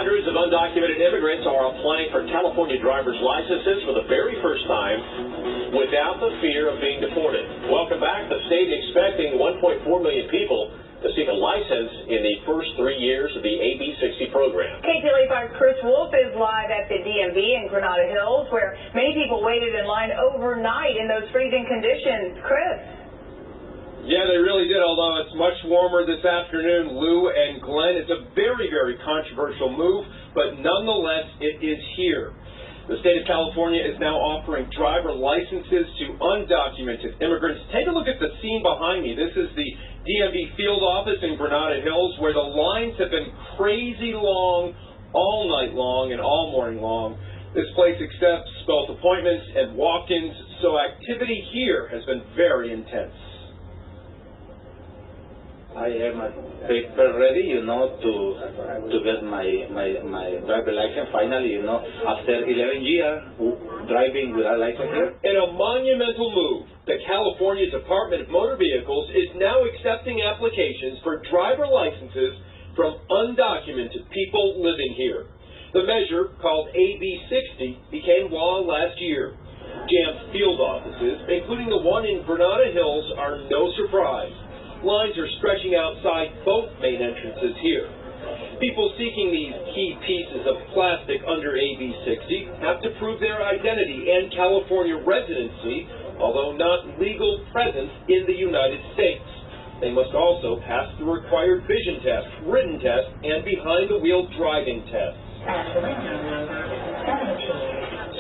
Hundreds of undocumented immigrants are applying for California driver's licenses for the very first time without the fear of being deported. Welcome back. The state expecting 1.4 million people to seek a license in the first 3 years of the AB 60 program. KTLA 5's Chris Wolf is live at the DMV in Granada Hills, where many people waited in line overnight in those freezing conditions. Chris? Yeah, they really did, although it's much warmer this afternoon, Lou and Glenn. It's a very, very controversial move, but nonetheless, it is here. The state of California is now offering driver licenses to undocumented immigrants. Take a look at the scene behind me. This is the DMV field office in Granada Hills, where the lines have been crazy long all night long and all morning long. This place accepts both appointments and walk-ins, so activity here has been very intense. I have my paper ready, to get my driver license finally, after 11 years driving without license here. In a monumental move, the California Department of Motor Vehicles is now accepting applications for driver licenses from undocumented people living here. The measure, called AB 60, became law last year. Jammed field offices, including the one in Granada Hills, are no surprise. Lines are stretching outside both main entrances here. People seeking these key pieces of plastic under AB 60 have to prove their identity and California residency, although not legal presence in the United States. They must also pass the required vision test, written test, and behind-the-wheel driving tests.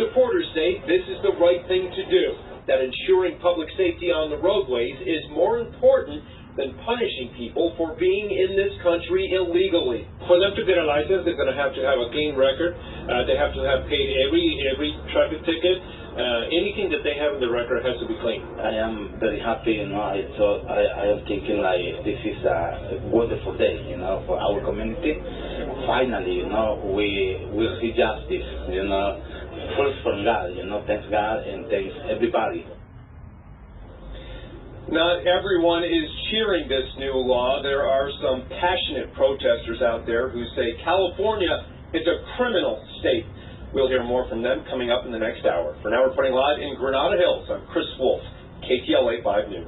Supporters say this is the right thing to do, that ensuring public safety on the roadways is more important than punishing people for being in this country illegally. For them to get a license, they're going to have a clean record. They have to have paid every traffic ticket. Anything that they have in the record has to be clean. I am very happy, I am thinking like this is a wonderful day, for our community. Finally, we will see justice, first from God, thanks God and thanks everybody. Not everyone is cheering this new law. There are some passionate protesters out there who say California is a criminal state. We'll hear more from them coming up in the next hour. For now, reporting live in Granada Hills, I'm Chris Wolf, KTLA 5 News.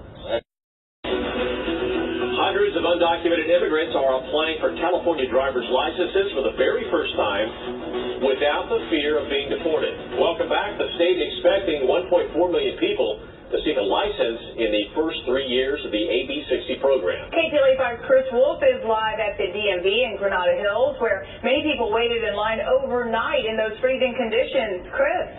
Hundreds of undocumented immigrants are applying for California driver's licenses for the very first time without the fear of being deported. Welcome back. The state expecting 1.4 million people to seek a license in the first 3 years of the AB 60 program. KTLA 5's Chris Wolf is live at the DMV in Granada Hills, where many people waited in line overnight in those freezing conditions. Chris?